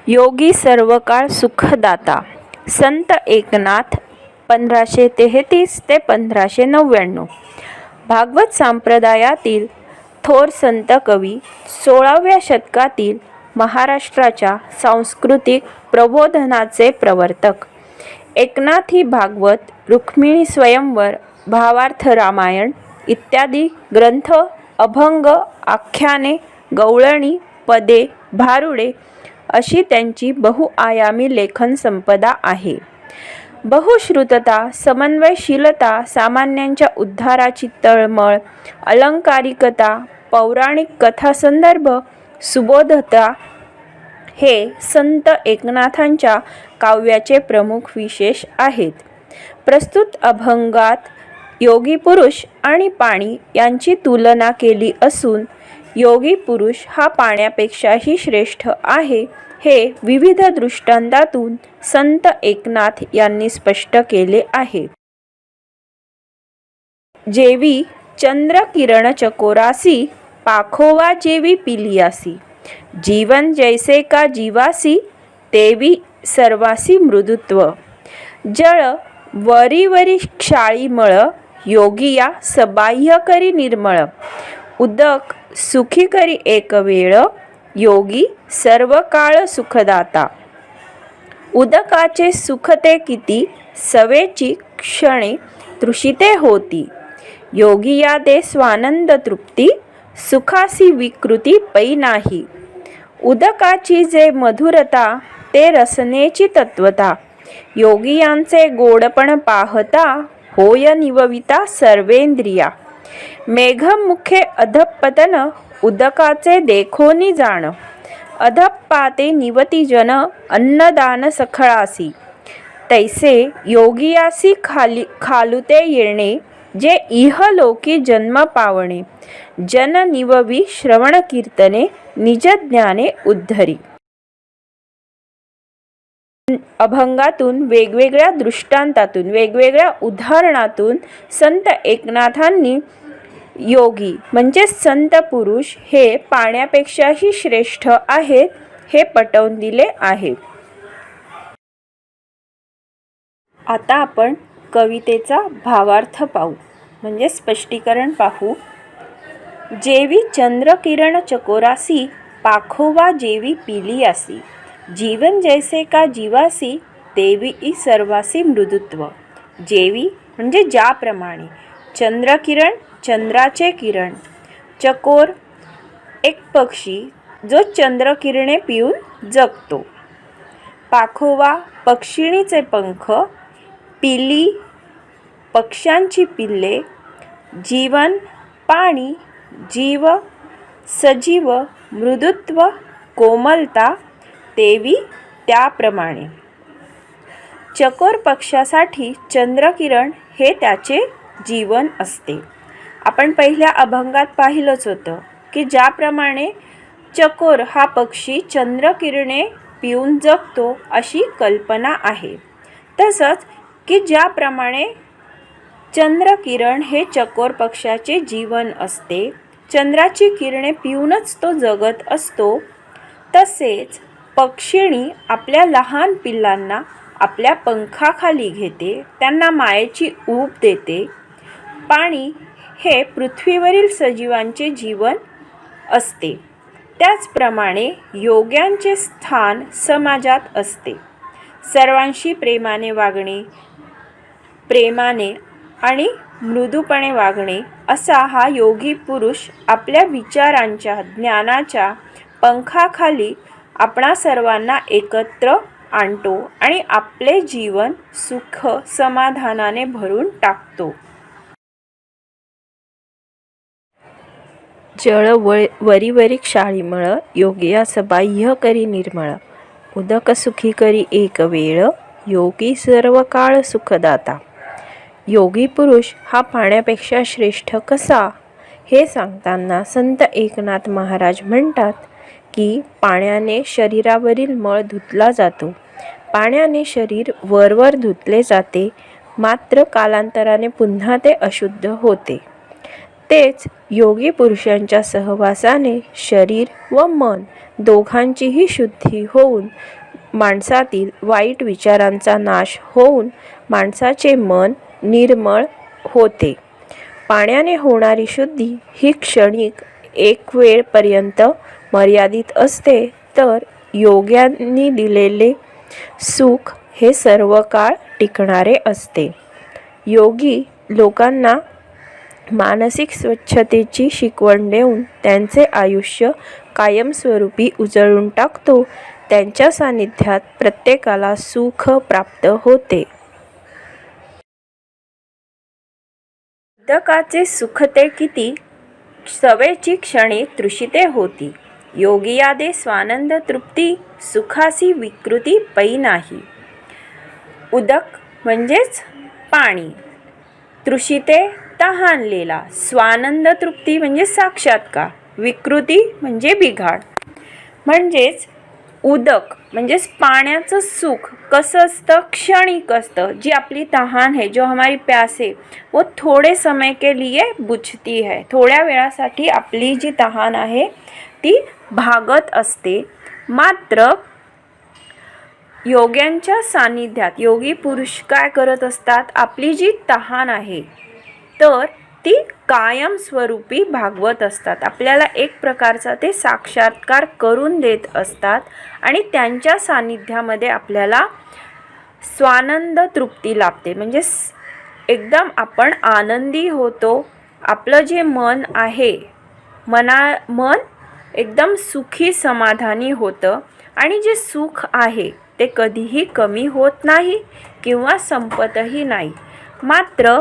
योगी सर्वकाळ सुखदाता संत एकनाथ 1533 ते 1599. भागवत संप्रदायातील थोर संत कवी 16व्या शतकातील महाराष्ट्राच्या सांस्कृतिक प्रबोधनाचे प्रवर्तक. एकनाथी भागवत, रुक्मिणी स्वयंवर, भावार्थ रामायण इत्यादी ग्रंथ, अभंग, आख्याने, गवळणी, पदे, भारुडे अशी त्यांची बहुआयामी लेखन संपदा आहे. बहुश्रुतता, समन्वयशीलता, सामान्यांच्या उद्धाराची तळमळ, अलंकारिकता, पौराणिक कथासंदर्भ, सुबोधता हे संत एकनाथांच्या काव्याचे प्रमुख विशेष आहेत. प्रस्तुत अभंगात योगी पुरुष आणि पाणी यांची तुलना केली असून योगी पुरुष हा पाण्यापेक्षाही श्रेष्ठ आहे हे विविध दृष्टांतातून संत एकनाथ यांनी स्पष्ट केले आहे. जेवी चंद्र किरण चकोरासी, पाखोवा जेवी पिलियासी, जीवन जैसे का जीवासी, तेवी सर्वासी मृदुत्व. जळ वरी वरी क्षाळीमळ, योगिया सबाह्य करी निर्मळ. उदक सुखी करी एक वेळ, योगी सर्व काळ सुखदाता. उदकाचे सुखते किती, सवेची क्षणे तृषिते होती. योगी या दे स्वानंद तृप्ती, सुखासी विकृती पै नाही. उदकाची जे मधुरता, ते रसनेची तत्वता. योगी यांचे गोडपण पाहता, होय निवविता सर्वेंद्रिया. मेघमुखे अधपतन, उदकाचे देखोनी जाण. अधपाते निवती जन, अन्नदान सखळासी. तैसे योगियासी खालुते येणे, जे इहलोकी जन्म पावणे. जन निववी श्रवण कीर्तने, निज ज्ञाने उद्धरी. अभंगातून, वेगवेगळ्या दृष्टांतातून, वेगवेगळ्या उदाहरणातून संत एकनाथांनी योगी म्हणजे संत पुरुष हे पाण्यापेक्षाही श्रेष्ठ आहेत हे पटवून दिले आहे. आता आपण कवितेचा भावार्थ पाहू म्हणजे स्पष्टीकरण पाहू. जेवी चंद्र किरण चकोरासी, पाखोवा जेवी पिलियासी, जीवन जैसे का जीवासी, तेवी ई सर्वासी मृदुत्व. जेवी म्हणजे ज्याप्रमाणे, चंद्रकिरण चंद्राचे किरण, चकोर एक पक्षी जो चंद्रकिरणे पिऊन जगतो, पाखोवा पक्षिणीचे पंख, पिली पक्ष्यांची पिल्ले, जीवन पाणी, जीव सजीव, मृदुत्व कोमलता, तेवी त्याप्रमाणे. चकोर पक्षासाठी चंद्रकिरण हे त्याचे जीवन असते. आपण पहिल्या अभंगात पाहिलंच होतं की ज्याप्रमाणे चकोर हा पक्षी चंद्रकिरणे पिऊन जगतो अशी कल्पना आहे, तसंच की ज्याप्रमाणे चंद्रकिरण हे चकोर पक्षाचे जीवन असते, चंद्राची किरणे पिऊनच तो जगत असतो, तसेच पक्षिणी आपल्या लहान पिल्लांना आपल्या पंखाखाली घेते, त्यांना मायेची ऊब देते. पाणी हे पृथ्वीवरील सजीवांचे जीवन असते, त्याचप्रमाणे योग्यांचे स्थान समाजात असते. सर्वांशी प्रेमाने वागणे, प्रेमाने आणि मृदूपणे वागणे असा हा योगी पुरुष आपल्या विचारांच्या, ज्ञानाच्या पंखाखाली आपणा सर्वांना एकत्र आणतो आणि आपले जीवन सुख समाधानाने भरून टाकतो. जळ वरी वरी क्षाळीमळ, योगिया सबाह्य करी निर्मळ. उदक सुखी करी एक वेळ, योगी सर्व काळ सुखदाता. योगी पुरुष हा पाण्यापेक्षा श्रेष्ठ कसा हे सांगताना संत एकनाथ महाराज म्हणतात की पाण्याने शरीरावरील मळ धुतला जातो. पाण्याने शरीर वरवर धुतले जाते, मात्र कालांतराने पुन्हा ते अशुद्ध होते. तेच योगी पुरुषांच्या सहवासाने शरीर व मन दोघांचीही शुद्धी होऊन माणसातील वाईट विचारांचा नाश होऊन माणसाचे मन निर्मळ होते. पाण्याने होणारी शुद्धी ही क्षणिक एक वेळपर्यंत मर्यादित असते, तर योग्यांनी दिलेले सुख हे सर्व काळ टिकणारे असते. योगी लोकांना मानसिक स्वच्छतेची शिकवण देऊन त्यांचे आयुष्य कायमस्वरूपी उजळून टाकतो. त्यांच्या सानिध्यात प्रत्येकाला सुख प्राप्त होते. उदकाचे सुखते किती, सवेची क्षणे तृषिते होती. योगियादे स्वानंद तृप्ती, सुखासी विकृती पै नाही. उदक म्हणजेच पाणी, तृषिते तहानलेला, स्वानंद तृप्ती म्हणजे साक्षात्कार, विकृती म्हणजे बिघाड. म्हणजेच उदक म्हणजेच पाण्याचं सुख कसं असतं, क्षणिक असतं. जी आपली तहान है, जो हमारी प्यास है, वो थोड़े समय के लिए बुझती है. थोड्या वेळासाठी आपली जी तहान आहे ती भागत असते. मात्र योग्यांच्या सानिध्यात योगी पुरुष काय करत असतात, आपली जी तहान आहे तर ती कायमस्वरूपी भागवत असतात. आपल्याला एक प्रकारचा ते साक्षात्कार करून देत असतात आणि त्यांच्या सानिध्यामध्ये आपल्याला स्वानंद तृप्ती लाभते. म्हणजे एकदम आपण आनंदी होतो. आपलं जे मन आहे, मन एकदम सुखी समाधानी होतं आणि जे सुख आहे ते कधीही कमी होत नाही किंवा संपतही नाही. मात्र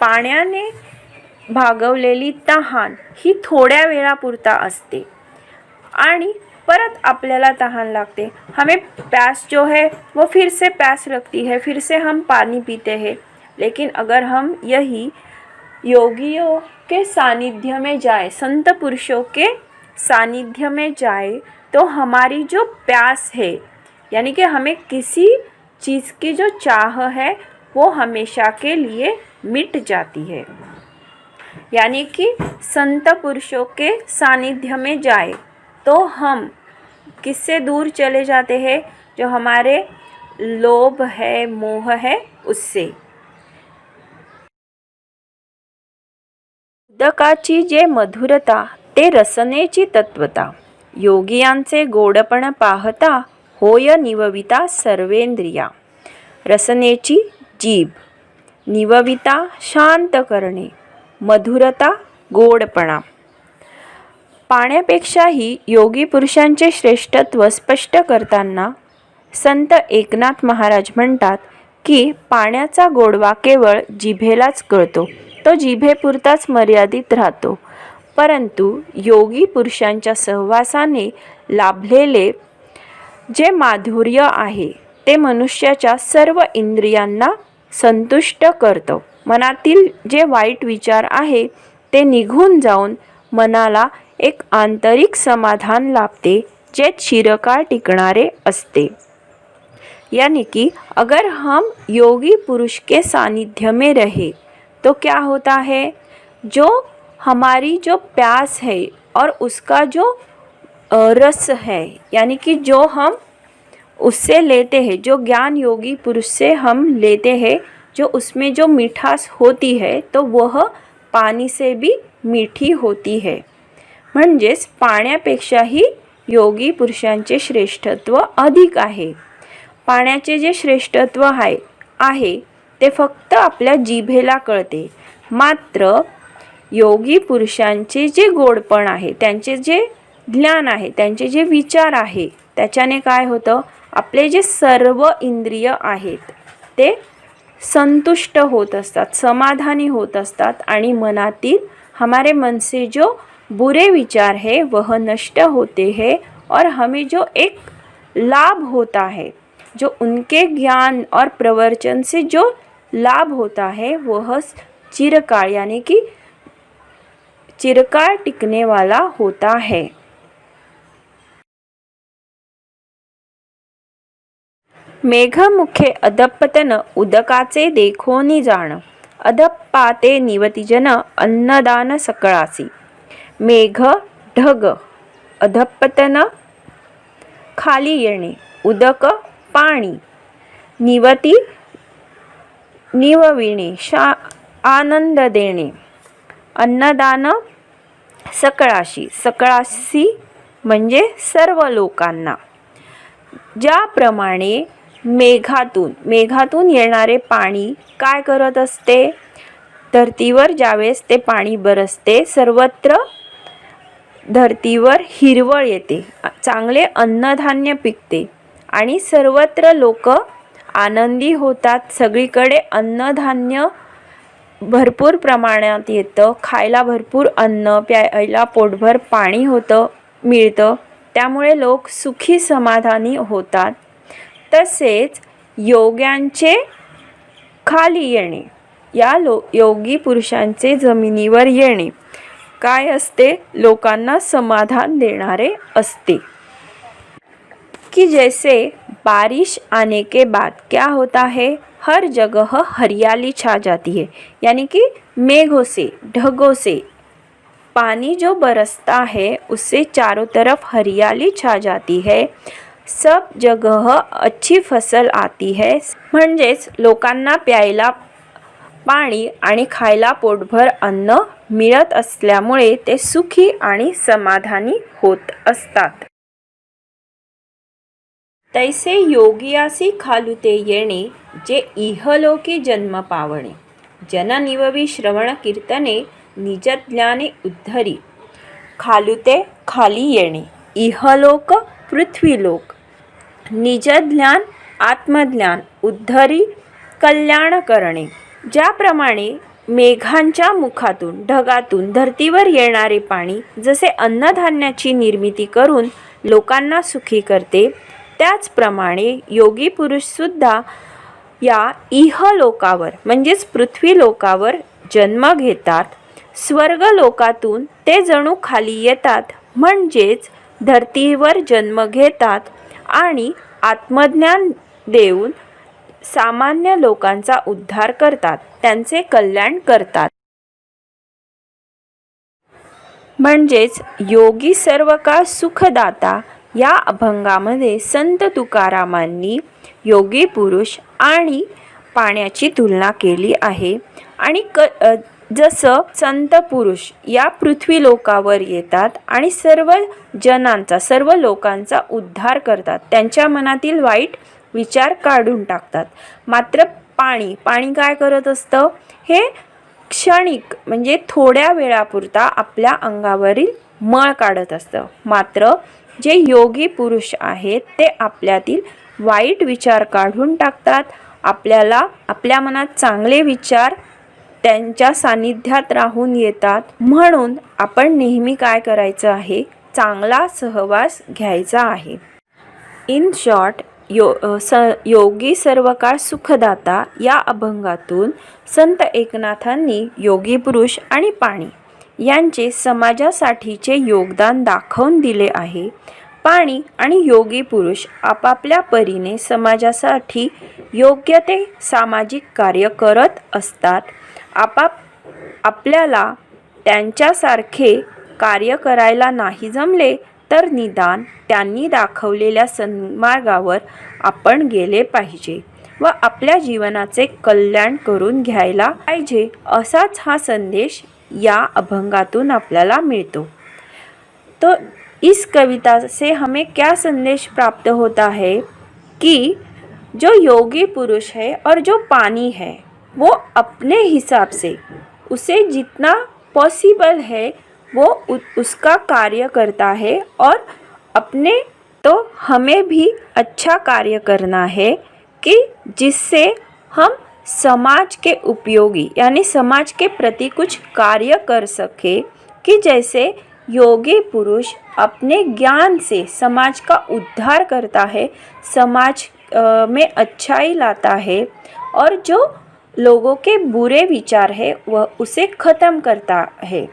पाण्याने भागवलेली तहान ही थोड्या वेळापुरता असते आणि परत आपल्याला तहान लागते. हमें प्यास जो है वो फिर से प्यास लगती है, फिर से हम पानी पीते हैं. लेकिन अगर हम यही योगियों के सानिध्य में जाए, संत पुरुषों के सानिध्य में जाए, तो हमारी जो प्यास है, यानी कि हमें किसी चीज़ की जो चाह है वो हमेशा के लिए मिट जाती है. यानी कि संत पुरुषों के सानिध्य में जाए तो हम किससे दूर चले जाते हैं, जो हमारे लोभ है, मोह है, उससे. उदकाची जे मधुरता ते रसनेची तत्वता. योगियांचे गोडपण पाहता होय निवविता सर्वेंद्रिया. रसनेची जीभ, निवविता शांत करणे, मधुरता गोडपणा. पाण्यापेक्षाही योगी पुरुषांचे श्रेष्ठत्व स्पष्ट करताना संत एकनाथ महाराज म्हणतात की पाण्याचा गोडवा केवळ जिभेलाच कळतो, तो जिभेपुरताच मर्यादित राहतो. परंतु योगी पुरुषांच्या सहवासाने लाभलेले जे माधुर्य आहे ते मनुष्याच्या सर्व इंद्रियांना संतुष्ट करतं. मनातील जे वाईट विचार आहे ते निघून जाऊन मनाला एक आंतरिक समाधान लाभते, जे चिरकाळ टिकणारे असते. यानी कि अगर हम योगी पुरुष के सानिध्य में रहे तो क्या होता है, जो हमारी जो प्यास है और उसका जो रस है, यानी कि जो हम उससे लेते हैं, जो ज्ञान योगी पुरुष से हम लेते हैं, जो उसमें जो मिठास होती है तो वह पानी से भी मीठी होती है. म्हणजेच पाण्यापेक्षाही योगी पुरुषांचे श्रेष्ठत्व अधिक आहे. पाण्याचे जे श्रेष्ठत्व आहे ते फक्त आपल्या जिभेला कळते. मात्र योगी पुरुषांचे जे गोडपण आहे, त्यांचे जे ज्ञान आहे, त्यांचे जे विचार आहे, त्याच्याने काय होतं, आपले जे सर्व इंद्रिय आहेत ते संतुष्ट होत असतात, समाधानी होत असतात आणि मनातील हमारे मन से जो बुरे विचार है वह नष्ट होते हैं और हमें जो एक लाभ होता है, जो उनके ज्ञान और प्रवचन से जो लाभ होता है वह चिरकाल, यानी कि चिरकाल टिकने वाला होता है. मेघमुखे अधपतन उदकाचे देखोनी जाण, अधपाते निवतिजन अन्नदान सकळासी. मेघ ढग अधपतन खाली येणे. उदक पाणी निवती निवविणे आनंद देणे. अन्नदान सकळाशी. सकळाशी म्हणजे सर्व लोकांना. ज्याप्रमाणे मेघातून येणारे पाणी काय करत असते, धरतीवर ज्यावेळेस ते पाणी बरसते सर्वत्र धरतीवर हिरवळ येते, चांगले अन्नधान्य पिकते आणि सर्वत्र लोक आनंदी होतात. सगळीकडे अन्नधान्य भरपूर प्रमाणात येतं, खायला भरपूर अन्न, प्यायला पोटभर पाणी मिळतं. त्यामुळे लोक सुखी समाधानी होतात. तसेच योग्यांचे खाली येणे, योगी पुरुषांचे जमिनीवर येणे काय असते, लोकांना समाधान देणारे असते. कि जैसे बारिश आने के बाद क्या होता है, हर जगह हरियाली छा जाती है. यानी कि मेघों से, ढगों से पानी जो बरसता है उससे चारों तरफ हरियाली छा जाती है. सब जगह अच्छी फसल आती है. म्हणजेच लोकांना प्यायला पाणी आणि खायला पोटभर अन्न मिळत असल्यामुळे ते सुखी आणि समाधानी होत असतात. तैसे योगियासी खालुते येणे, जे इहलोकी जन्म पावणे. जन निववी श्रवण कीर्तने, निज ज्ञाने उद्धरी. खालुते खाली येणे, इहलोक पृथ्वीलोक, निज ज्ञान आत्मज्ञान, उद्धरी कल्याण करणे. ज्याप्रमाणे मेघांच्या मुखातून, ढगातून धरतीवर येणारे पाणी जसे अन्नधान्याची निर्मिती करून लोकांना सुखी करते, त्याचप्रमाणे योगी पुरुषसुद्धा या इहलोकावर म्हणजेच पृथ्वी लोकावर जन्म घेतात. स्वर्ग लोकातून ते जणू खाली येतात, म्हणजेच धरतीवर जन्म घेतात आणि आत्मज्ञान देऊन सामान्य लोकांचा उद्धार करतात, त्यांचे कल्याण करतात. म्हणजेच योगी सर्व काळ सुखदाता या अभंगामध्ये संत तुकारामांनी योगी पुरुष आणि पाण्याची तुलना केली आहे. आणि जसं संत पुरुष या पृथ्वी लोकावर येतात आणि सर्व जनांचा, सर्व लोकांचा उद्धार करतात, त्यांच्या मनातील वाईट विचार काढून टाकतात. मात्र पाणी काय करत असतं, हे क्षणिक म्हणजे थोड्या वेळापुरता आपल्या अंगावरील मळ काढत असतं. मात्र जे योगी पुरुष आहेत ते आपल्यातील वाईट विचार काढून टाकतात. आपल्या मनात चांगले विचार त्यांच्या सानिध्यात राहून येतात. म्हणून आपण नेहमी काय करायचं आहे, चांगला सहवास घ्यायचा आहे. इन शॉर्ट, योगी सर्व काळ सुखदाता या अभंगातून संत एकनाथांनी योगी पुरुष आणि पाणी यांचे समाजासाठीचे योगदान दाखवून दिले आहे. पाणी आणि योगी पुरुष आपापल्या परीने समाजासाठी योग्य ते सामाजिक कार्य करत असतात. आपल्याला त्यांच्यासारखे कार्य करायला नाही जमले तर निदान त्यांनी दाखवलेल्या सन्मार्गावर आपण गेले पाहिजे व आपल्या जीवनाचे कल्याण करून घ्यायला पाहिजे, असाच हा संदेश या अभंगातून आपल्याला मिळतो. तो इस कविता से हमें क्या संदेश प्राप्त होता है कि जो योगी पुरुष है और जो पानी है वो अपने हिसाब से उसे जितना पॉसिबल है वो उसका कार्य करता है और अपने तो हमें भी अच्छा कार्य करना है कि जिससे हम समाज के उपयोगी यानी समाज के प्रति कुछ कार्य कर सके, कि जैसे योगी पुरुष अपने ज्ञान से समाज का उद्धार करता है, समाज में अच्छाई लाता है और जो लोगों के बुरे विचार है वह उसे खत्म करता है.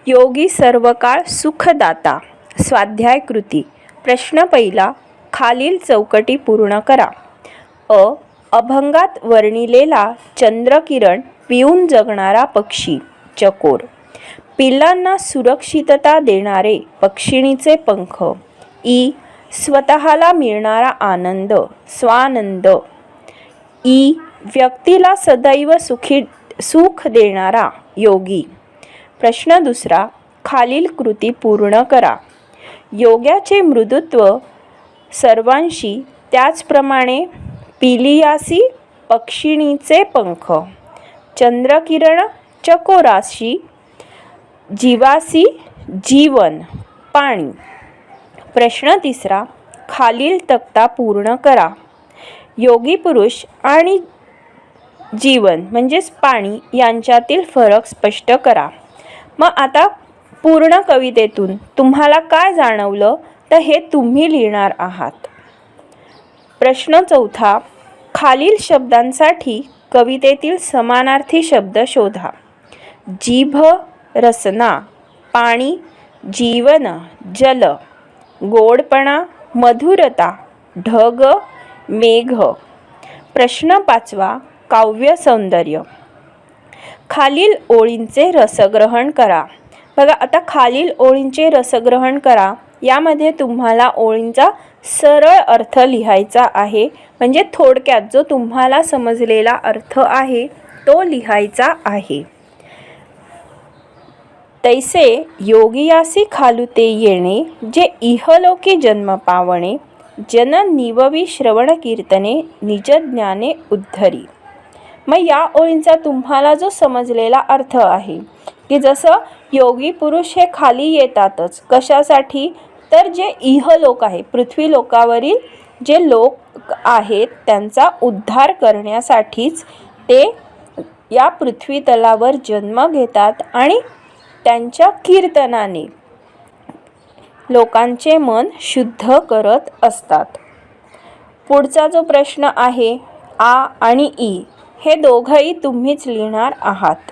योगी सर्व काळ सुखदाता. स्वाध्याय कृती. प्रश्न पहिला, खालील चौकटी पूर्ण करा. अभंगात वर्णिलेला चंद्रकिरण पिऊन जगणारा पक्षी चकोर, पिल्लांना सुरक्षितता देणारे पक्षिणीचे पंख, ई स्वतःला मिळणारा आनंद स्वानंद, ई व्यक्तीला सदैव सुख देणारा योगी। प्रश्न दुसरा, खालील कृती पूर्ण करा। योग्याचे मृदुत्व सर्वांशी, त्याचप्रमाणे पिलियासी पक्षिणीचे पंख, चंद्रकिरण चकोराशी, जीवासी जीवन पाणी। प्रश्न तिसरा, खालील तक्ता पूर्ण करा। योगी पुरुष आणि जीवन म्हणजेच पाणी यांच्यातील फरक स्पष्ट करा। मग आता पूर्ण कवितेतून तुम्हाला काय जाणवलं तर हे तुम्ही लिहिणार आहात। प्रश्न चौथा, खालील शब्दांसाठी कवितेतील समानार्थी शब्द शोधा। जीभ रसना, पाणी, जीवन जल, गोडपणा मधुरता, ढग मेघ। प्रश्न पाचवा, काव्य सौंदर्य। खालील ओळींचे रसग्रहण करा। बघा आता खालील ओळींचे रसग्रहण करा यामध्ये तुम्हाला ओळींचा सरळ अर्थ लिहायचा आहे, म्हणजे थोडक्यात जो तुम्हाला समजलेला अर्थ आहे तो लिहायचा आहे। तैसे योगियासी खालुते येणे, जे इहलोकी जन्म पावणे, जन निववी श्रवण कीर्तने निज ज्ञाने उद्धरी। मग या ओळींचा तुम्हाला जो समजलेला अर्थ आहे की जसं योगी पुरुष हे खाली येतातच कशासाठी, तर जे इहलोक आहे पृथ्वी लोकावरील जे लोक आहेत त्यांचा उद्धार करण्यासाठीच ते या पृथ्वी तलावर जन्म घेतात आणि त्यांच्या कीर्तनाने लोकांचे मन शुद्ध करत असतात। पुढचा जो प्रश्न आहे आ आणि ई हे दोघंही तुम्हीच लिहिणार आहात।